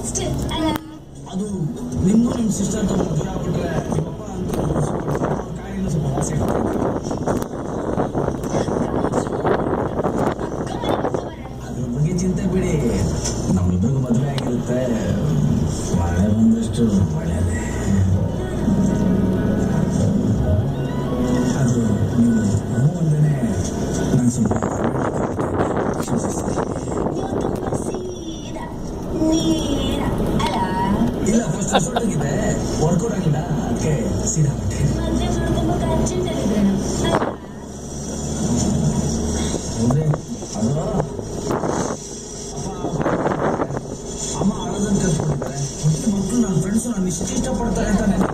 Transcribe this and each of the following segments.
Best ಅಲ್ಲ. ಅದು ನಿಮ್ಗೂ ನಿಮ್ಮ ಸಿಸ್ಟರ್ ಅಂತ ಮದುವೆ ಆಗ್ಬಿಟ್ರೆ ನಿಮ್ಮಪ್ಪ ಅಂತ ಕಾಯಿನ ಸ್ವಲ್ಪ ವಾಸಿ ಅದ್ರ ಬಗ್ಗೆ ಚಿಂತೆ ಬಿಡಿ, ನಮ್ಮಿಬ್ಬರಿಗೂ ಮದುವೆ ಆಗಿರುತ್ತೆ. ಮಳೆ ಬಂದಷ್ಟು ಒಳ್ಳೆಯದೇ. ಅದು ನೀವು ಒಂದೇನೆ ನಾನು ಸ್ವಲ್ಪ ಇಲ್ಲ, ಫಸ್ಟ್ ಸುಟ್ಟಿದೆ, ವರ್ಕೌಟ್ ಆಗಿಲ್ಲ, ಅದಕ್ಕೆ ಸೀದಾ ಬಿಟ್ಟೆ. ಮದುವೆ ಮಾಡ್ಕೊಬೇಕು ಅರ್ಜೆಂಟ್ ಆಗಿದ್ರೆ ಅಂದ್ರೆ ಅದು ಅಮ್ಮ ಆಳೋದನ್ನು ಕಲ್ತ್ಕೊಂಡಿದ್ದಾರೆ. ಮತ್ತೆ ಮಕ್ಕಳು ನನ್ನ ಫ್ರೆಂಡ್ಸು ನಾನು ಇಷ್ಟು ಇಷ್ಟಪಡ್ತಾರೆ ಅಂತ ನನಗೂ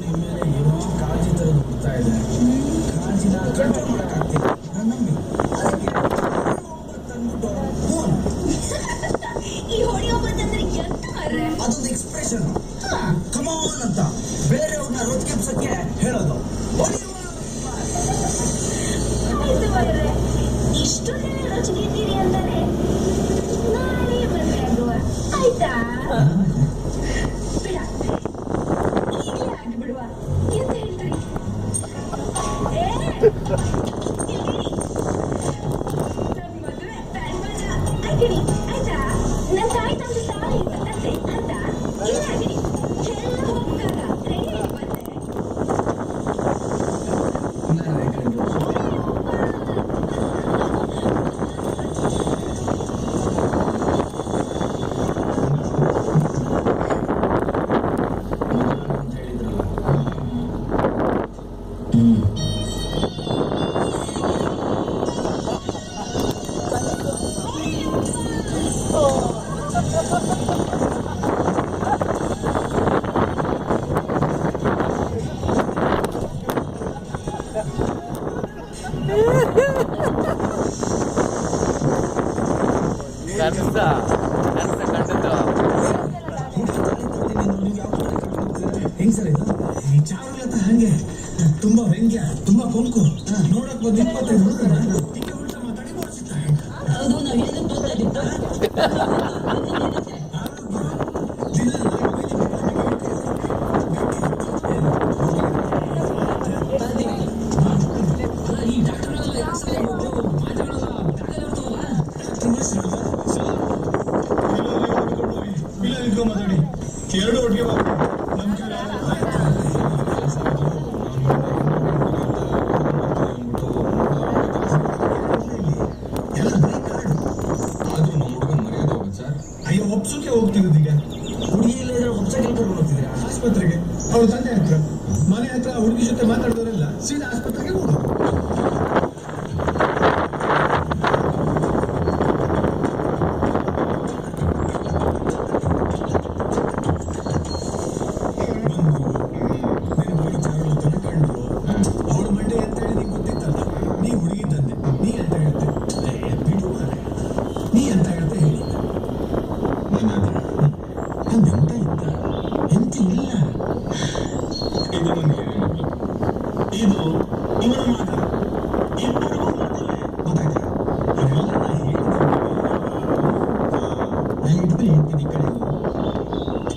ನಿಮ್ಮ ಮೇಲೆ ಏನೋ ಕಾಳಜಿ ತರೋದು ಬರ್ತಾ ಇದೆ. ಕಾಳಜಿನ ಕಂಟ್ರೋಲ್ ಮಾಡೋಕ್ಕಾಗ್ತಿಲ್ಲ. ನನ್ನ ನಂಬಿ ಅದಕ್ಕೆ ಈ ಹೊಡೆಯೋ ಬಂದಂದ್ರೆ ಎಂತ ಮಾರ್ರೆ? ಅದೊಂದು ಎಕ್ಸ್ಪ್ರೆಷನ್, ಕಮಾನ್ ಅಂತ ಬೇರೆಯವ್ರನ್ನ ರೊಚ್ಚಿಪ್ಸಕ್ಕೆ ಹೇಳೋದು. ಆಯ್ತು ಮಾರ್ರೆ, ಇಷ್ಟು ಜನ ರೊಚ್ಚಿಗಿದ್ದೀರಿ ಅಂತಾನೆ ನಾನೇ ಮದುವೆ ಆಗುವ, ಆಯ್ತಾ? ಬಿಡ, ಈಗಲೇ ಆಗ್ಬಿಡುವ, ಎಂತ ಹೇಳ್ತೀರಿ? ನನ್ ಮದುವೆ ಪ್ಯಾನ್ಬಾಜ ಆಗಿಡಿ, ಆಯ್ತಾ? ನನ್ನ ತಾಯಿ ತಂದೆ ತಾಯಿ ಬರ್ತದೆ ಅಂತ ಏನಾಗಿಡಿ ಎಲ್ಲ ಹೋಗ್ತಾಗ ರೆಡಿ ಬಂದೆ. ಹೆಂಗ್ ಸರ್ ಇದು? ಈ ಚಾರುಲತ ಹಂಗೆ ತುಂಬಾ ವ್ಯಂಗ್ಯ, ತುಂಬಾ ಕೊಂಕು, ನೋಡಕ್ ಬಂದು 25 ಹುಡುಗರ ಹಿಂಗೆ ಉಲ್ಟಾ ಮಾತಾಡಿ ಓಡಿಸುತ್ತಾರೆ. ಅದು ನಾವು ಏನಕ್ಕೆ ಗೊತ್ತಾಗಿತ್ತು? ಈ ಡಾಕ್ಟರ್ಗಳೆಲ್ಲ ಯಾಕೆ ಸರಿ ಮಾತಾಡೋಲ್ಲ, ಮಾತಾಡಿ ಎರಡು ಒಟ್ಟಿಗೆ ಅಯ್ಯೋ ಒಪ್ಸೋಕೆ ಹೋಗ್ತಿರೋದು. ಈಗ ಹುಡುಗಿ ಇಲ್ಲ ಇದ್ರೆ ಒಪ್ಸಕ್ಕೆ ಕರ್ಕೊಂಡು ಹೋಗ್ತಿದ್ದೀರಾ ಆಸ್ಪತ್ರೆಗೆ? ಅವ್ರ ತಂದೆ ಹತ್ರ, ಮನೆ ಹತ್ರ ಹುಡುಗಿ ಜೊತೆ ಮಾತಾಡೋರೆಲ್ಲ ಸೀದಾ ಆಸ್ಪತ್ರೆಗೆ ಹೋಗೋದು. ಅವಳ ಮಂಡೆ ಅಂತ ಹೇಳಿ ನಿಂಗೆ ಗೊತ್ತಿತ್ತಲ್ಲ, ನೀ ಹುಡುಗಿ ತಂದೆ, ನೀ ಅಂತ ಹೇಳ್ತೆ ಬಿಡು ಮಾರೆ, ನೀ ಅಂತ ಹೇಳ್ತೆ ಹೇಳಿ. ಎಂತ ಇದ್ದ ಎಂತ ಇಲ್ಲ, ಇದು ನನಗೆ ಇದು ಇವರ ಮಾತು, ಇಬ್ಬರಿಗೂ ಗೊತ್ತಾಯ್ತಾ? ಅದೆಲ್ಲ ನಾನು ಇಟ್ಕೊಂಡು ಹೇಳ್ತೀನಿ. ಈ ಕಡೆ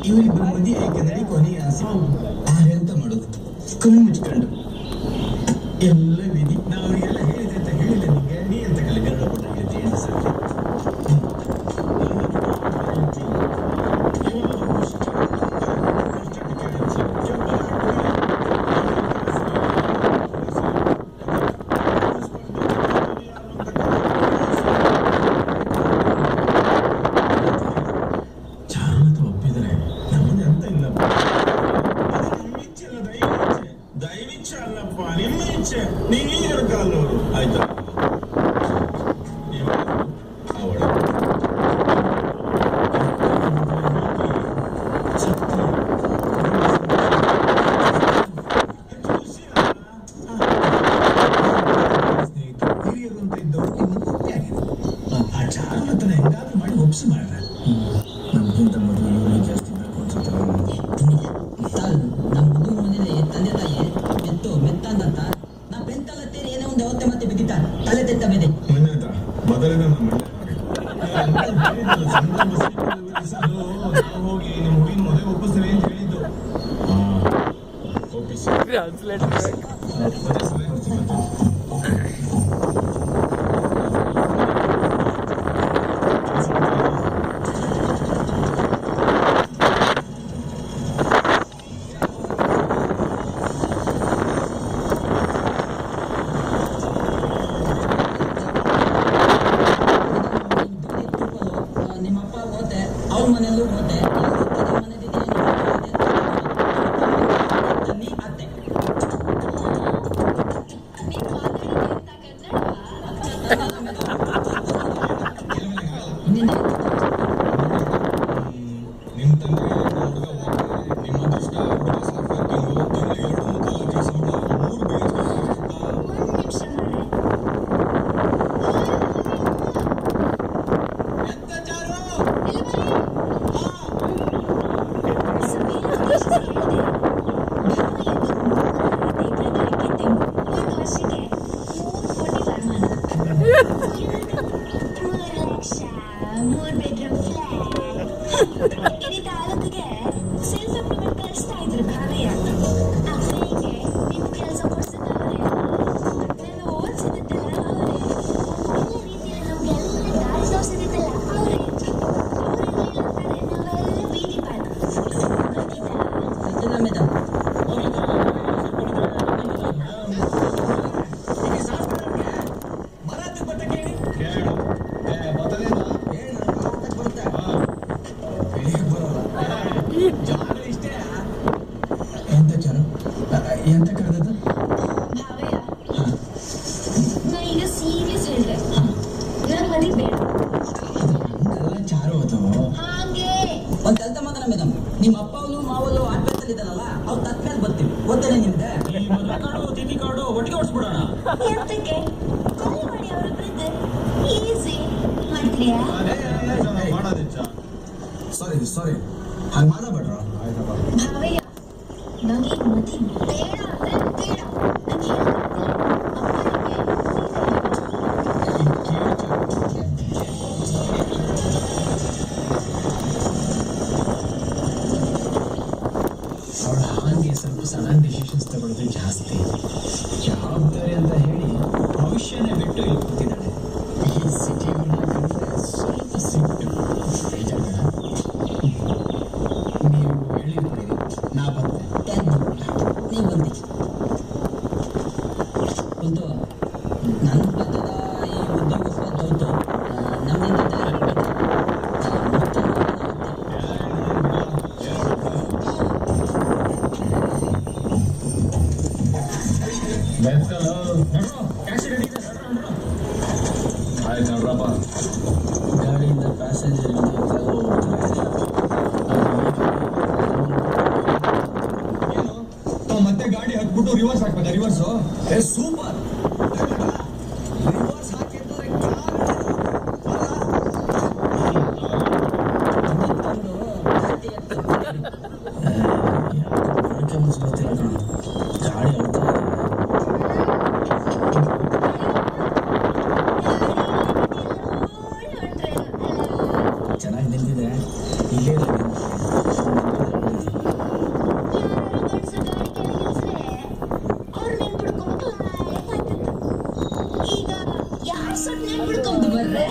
ಇವರಿಬ್ಬರು ಮದುವೆ ಯಾಕೆಂದ್ರೆ ಕೊನೆಗೆ ಆಸೆ ಎಂತ ಮಾಡೋದು, ಕಣ್ಣು ಮುಚ್ಕೊಂಡು ಎಲ್ಲ ವಿಧಿ. ನಾವು ಅವರಿಗೆಲ್ಲ ಹೇಳಿದೆ ಅಂತ ಹೇಳಿಲ್ಲ ನಿಂಗೆ, ನೀ ಅಂತ ಕಲೆ ಗರಡ ಕೊಟ್ಟು ಹೇಳಿದ್ದೆ ಏನು ಸರ್? ಚಾರುಲತ ಒಪ್ಪಿದರೆ ನಮ್ಮದೇ ಅಂತ ಇಲ್ಲ. ದಯವಿಚ್ಛೆ ಅಲ್ಲಪ್ಪ, ನಿಮ್ಮ ಇಚ್ಛೆ. ನೀವೀಗ ಕಾಲವರು ಆಯ್ತಾ? ಅವಳ ಹಿರಿಯರು ಅಂತ ಇದ್ದವರು ಇನ್ನೊಂದು ಒಪ್ಪೆ ಆಗಿದೆ. ಆ ಚಾರುಲತನ ಹೆಂಗಾದ್ರೂ ಮಾಡಿ ಒಪ್ಸಿ ಮಾಡ್ರೆ. ನಮ್ಗಿಂತ ಮೊದಲು ಇವರಿಗೆ ಜಾಸ್ತಿ ಬೇಕು ಅನ್ಸುತ್ತಲ್ಲ. ನಮ್ಮ ಹುಡುಗ ಮನೇಲಿ ತಂದೆ ತಾಯಿ ಮೆತ್ತು ಮೆತ್ತ ಅಂತ ನಾ ಬೆಂತಲ್ಲ ತೇರಿ ಏನೋ ಒಂದು ಅವತ್ತೆ ಮತ್ತೆ ಬಿದ್ದಿತ್ತ ತಲೆ ತೆತ್ತ ಮೇಲೆ ಮೊದಲಿನ ನಮ್ಮ ನಾವು ಹೋಗಿ ನಿಮ್ಮ ಹುಡುಗಿನ ಮದುವೆ ಒಪ್ಪಿಸ್ತೀವಿ ಅಂತ ಹೇಳಿದ್ದು. ಒಪ್ಪಿಸಿ ನಿಮ್ಮ ಅಪ್ಪ ಹೋದೆ ಅವ್ರ ಮನೆಯಲ್ಲೂ ಹೋದೆ ನೀ ಅತ್ತೆ ನೀನ್ ಮಾತಾಡಿದ್ದೆ ಅಂತ ಕನ್ನಡ? ನಿನ್ನ ನಿಮ್ಮ ತಂದೆ ಹುಡುಗ ನಿಮ್ಮ ಅದೃಷ್ಟ ಹುಡುಗ ಸಾಕಾಗಿಂಗು ತಿಂಗಳು 2-3 ಲಕ್ಷ ಸಂಬಳ 3 BHK ಒಂದ್ ನಿಮಿಷ ಮಾರೆ. ಎಂತ ಚಾರು? ಇಲ್ಲಿ ಬನ್ನಿ. ಸಮೀರ ಎಷ್ಟು ಹೇಳಿದೆ? ಭಾವಯ್ಯಂದು 3 ಎಕರೆ ಒಂದು ವರ್ಷಕ್ಕೆ 3 ಕೋಟಿ ವರಮಾನ. 3 ಲಕ್ಷ 3 ಬೆಡ್ರೂಮ್ ಫ್ಲಾಟ್. ಇಡೀ ತಾಲೂಕಿಗೆ ಸೇಲ್ಸ್ ಅಪ್ಲಿಮೆಂಟ್ ಕಳಿಸ್ತಾ ಇದ್ರು ಭಾವಯ್ಯ. ಅಪ್ಪನಿಗೆ ನಿಮ್ ಕೆಲಸ ಕೊಡ್ಸಿದವ್ರೆ. ನನ್ನ ಓದಿಸಿದ್ದಲ್ಲ ಅವರೇ. ಎಲ್ಲ ರೀತಿಯಲ್ಲಿ ನಮ್ಗೆಲ್ಲ ದಾರಿ ತೋರಿಸಿದ್ದಲ್ಲ ಅವರೇ. ಅವರಿರ್ಲಿಲ್ಲ ಅಂತಾರೆ ನಾವೆಲ್ಲ ಬೀದಿ ಪಾಲು. ಗೊತ್ತಿತ್ತಾ? ಗೊತ್ತಿಲ್ಲ ಮೇಡಮ್. ಎಂತ ಚಾರು? ಎಂತ ಕರೆದದ್ದು? ಭಾವಯ್ಯ, ನಾ ಈಗ ಸೀರಿಯಸ್ ಹೇಳಿದೆ. ನನ್ ಮದುವೆ ಬೇಡ. ಹಂಗಲ್ಲ ಚಾರು ಅದು. ಹಾಗೆ ಒಂದ್ ಕೆಲಸ ಮಾತ್ರ ಮೇಡಮ್, ನಿಮ್ಮ ಅಪ್ಪವ್ರು ಮಾವಲು ಆಡ್ಬೇಕಲ್ಲಿದ್ದಾರಲ್ಲ ಅವ್ರು ತತ್ಮೇಲೆ ಬರ್ತೀವಿ. ಗೊತ್ತೇನೆ ನಿಮ್ಗೆ ಈ ಮದುವೆ ಕಾರ್ಡು ತಿಥಿ ಕಾರ್ಡು ಒಟ್ಟಿಗೆ ಹೊಡ್ಸ್ಬಿಡೋಣ. ಎಂತಕ್ಕೆ ಕಾಲ್ ಮಾಡಿ ಅವರಿಬ್ಬರದ್ದು ಈಸಿ ಮಾಡ್ತೀಯಾ? ಮಾಡೋದಿಚ್ಚ ಸಾರಿ ಹಂಗ ಮಾಡಬೇಡ್ರ. ಭಾವಯ್ಯ, ನಂಗೆ ಮದುವೆ ಬೇಡ ಅಂದ್ರೆ ಬೇಡ. ನಂಗೆ ಅವಳ ಹಾಗೆ ಸ್ವಲ್ಪ ಸಡನ್ ಡಿಸಿಷನ್ಸ್ ತಗೊಳ್ಳೋದು ಜಾಸ್ತಿ. ಜವಾಬ್ದಾರಿ ಅಂತ ಹೇಳಿ ಭವಿಷ್ಯನೇ ಬಿಟ್ಟು ಇಲ್ಲಿ ಕೂತಿದ್ದಾಳೆ. ಈ ಸಿಟಿಗಳನ್ನ ಕಂಡ್ರೆ ಸ್ವಲ್ಪ ಸಿಟ್ಟು ಬೇಜಾರ. ನೀವು ಹೇಳಿರ್ತೀರಿ, ನಾ ಬಂದೆ. ನೀವು ಬಂದಿ ಒಂದು ನನ್ನ ಬದ್ದದ ಈ ಉದ್ಯೋಗಕ್ಕೆ ದೌತು ನಮ್ಮಿಂದ ಆಯ್ತು ನೋಡ್ರಪ್ಪ. ಗಾಡಿಯಿಂದ ಪ್ಯಾಸೆಂಜರ್ ಮತ್ತೆ ಗಾಡಿ ಹತ್ಬಿಟ್ಟು ರಿವರ್ಸ್ ಹಾಕ್ಬೋದಾ? ರಿವರ್ಸು ಸೂಪರ್ ರಿವರ್ಸ್ ಹಾಕಿದ್ರೆ ಗೊತ್ತಿಲ್ಲ ಕಣ. ಗಾಡಿ ಹೋಗ್ತಾ ಚೆನ್ನಾಗಿ ನಿಂತಿದೆ. ಇಲ್ಲೇ ಈಗ ಯಾರು ಸೊಟ್ಟು ನೆನ್ಪಿಡ್ಕೊಂಡು ಬರ್ರೆ